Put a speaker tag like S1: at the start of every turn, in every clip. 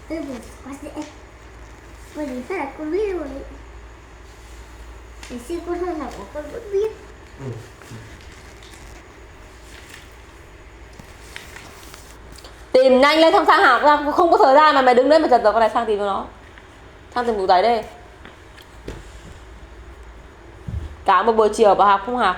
S1: Quá dễ. Bởi vì sao là con biết rồi. Ngày xưa con hơi học của con vẫn biết.
S2: Tìm nhanh lên xong sang học ra, không có thời gian mà mày đứng đấy mà chật vật con này, sang tìm cho nó. Sang tìm củ giấy đây. Cả một buổi chiều bảo học không học.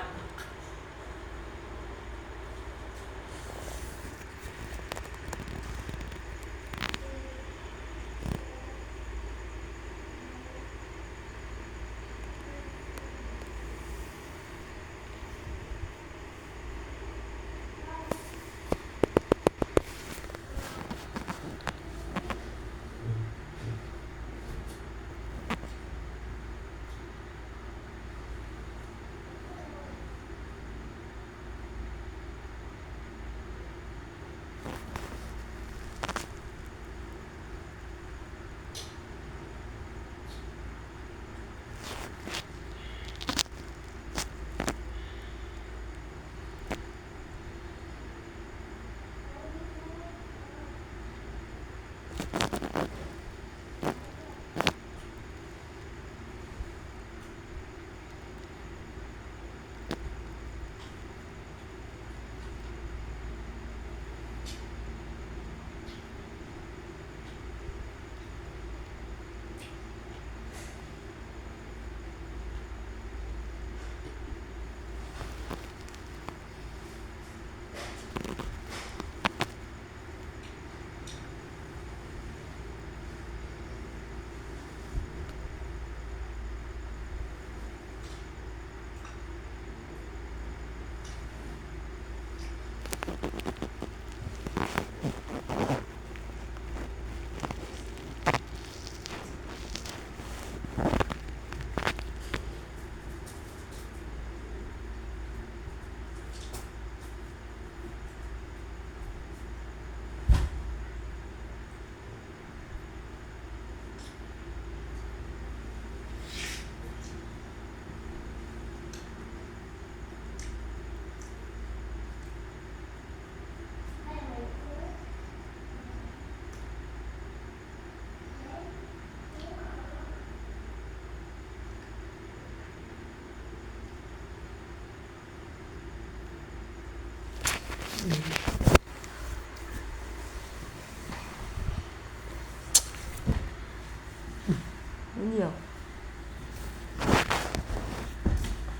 S2: Nhiều.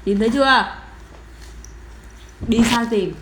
S2: Tìm thấy chưa? Đi sang tìm.